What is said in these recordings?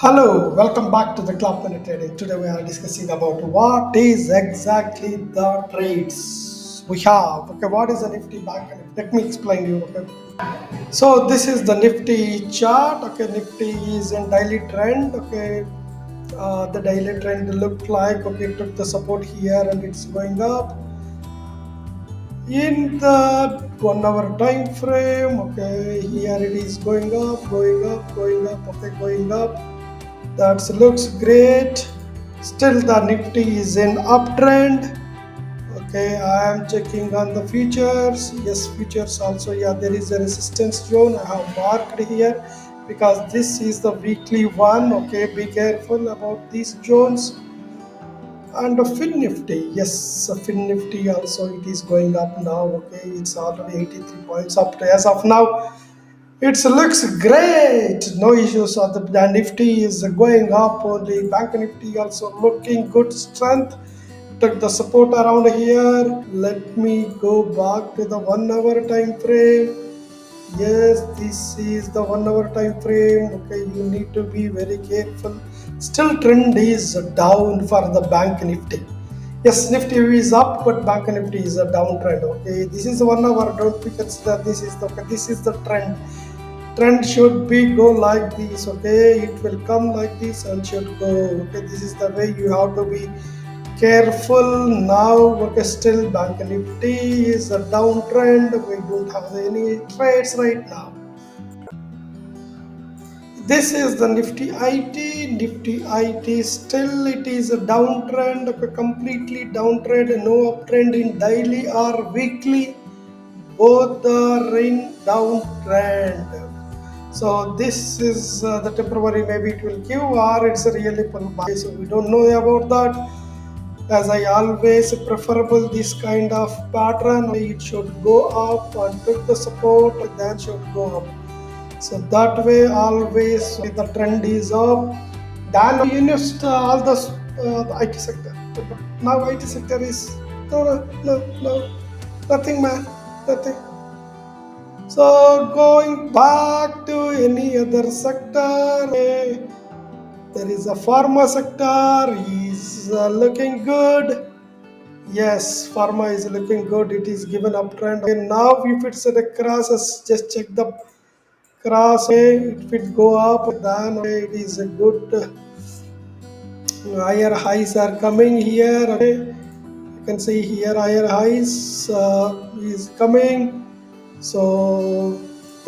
Hello, welcome back to the Club Minute Trading. Today we are discussing about what is exactly the trades we have. Okay, what is a Nifty Bank? Let me explain you. Okay, so this is the Nifty chart. Okay, Nifty is in daily trend. Okay, the daily trend looked like it took the support here and it's going up. In the 1 hour time frame, okay, here it is going up, going up, going up, okay, going up. That looks great. Still the Nifty is in uptrend. Okay, I am checking on the futures. Yes, futures also. Yeah, there is a resistance zone. I have marked here because this is the weekly one. Okay, be careful about these zones. And the Fin Nifty, yes, Fin Nifty also it is going up now. Okay, it's already 83 points up as of now. It looks great. No issues. The Nifty is going up. The Bank Nifty also looking good strength. Took the support around here. Let me go back to the 1 hour time frame. Yes, this is the 1 hour time frame. Okay, you need to be very careful. Still, trend is down for the Bank Nifty. Yes, Nifty is up, but Bank Nifty is a downtrend. Okay, this is 1 hour. Don't be consider this is the trend should be go like this. Okay, it will come like this and should go. Okay, this is the way you have to be careful now. Okay, still Bank Nifty is a downtrend. We don't have any trades right now. This is the Nifty IT still it is a downtrend. Okay, completely downtrend. No uptrend in daily or weekly, both are in downtrend. So this is the temporary, maybe it will give or it's a really pullback. So we don't know about that. As I always preferable this kind of pattern, it should go up and took the support, then should go up. So that way always the trend is up. Then you missed all the IT sector. Now IT sector is no, nothing, man, nothing. So going back to any other sector, there is a pharma sector is looking good. Yes, pharma is looking good. It is given uptrend. Okay, now if it's at a cross, just check the cross. Okay, if it go up, then it is a good. Higher highs are coming here. Okay, you can see here higher highs is coming. So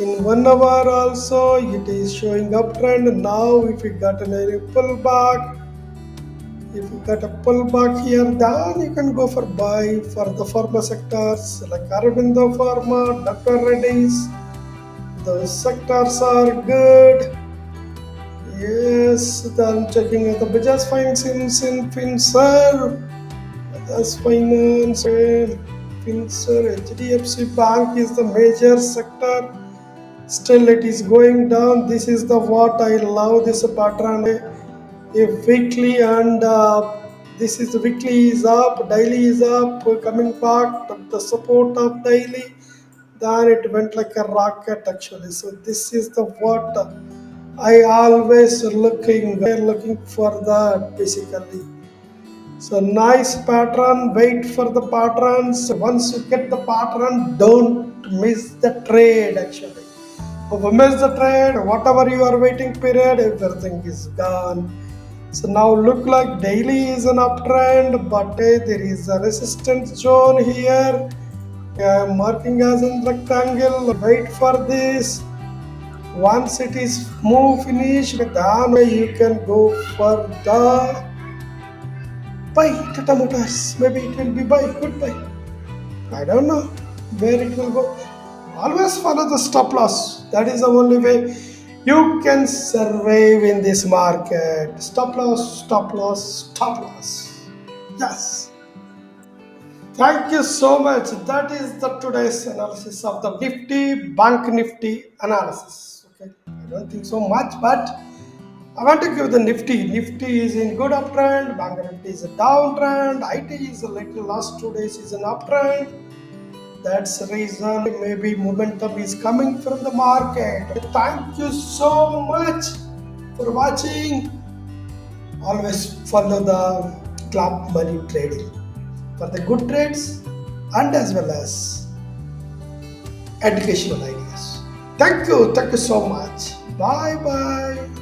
in 1 hour also it is showing uptrend. Now if we got a pullback, if you got a pullback here, then you can go for buy for the pharma sectors like Aravindo Pharma, Dr. Reddy's. Those sectors are good. Yes, then checking at the Bajaj Finance in Finserv, Bajaj Finance, Finserv, HDFC Bank is the major sector. Still it is going down. This is the what I love this pattern. If weekly and this is the weekly is up, daily is up, coming back to the support of daily, then it went like a rocket actually. So this is the what I always looking for that basically. So nice pattern, wait for the patterns. Once you get the pattern, don't miss the trade actually. If you miss the trade, whatever you are waiting period, everything is gone. So now look like daily is an uptrend, but there is a resistance zone here. I am marking as a rectangle. Wait for this. Once it is move finished, then you can go for the buy Tata Motors. Maybe it will be buy, good buy. I don't know where it will go. Always follow the stop loss. That is the only way you can survive in this market. Stop loss, stop loss, stop loss. Yes. Thank you so much. That is the today's analysis of the Nifty Bank Nifty analysis. Okay. I don't think so much, but I want to give the Nifty. Nifty is in good uptrend. Bank Nifty is a downtrend. IT is a little last 2 days is an uptrend. That's the reason maybe momentum is coming from the market. Thank you so much for watching. Always follow the club money trading for the good trades and as well as educational ideas. Thank you so much. Bye bye.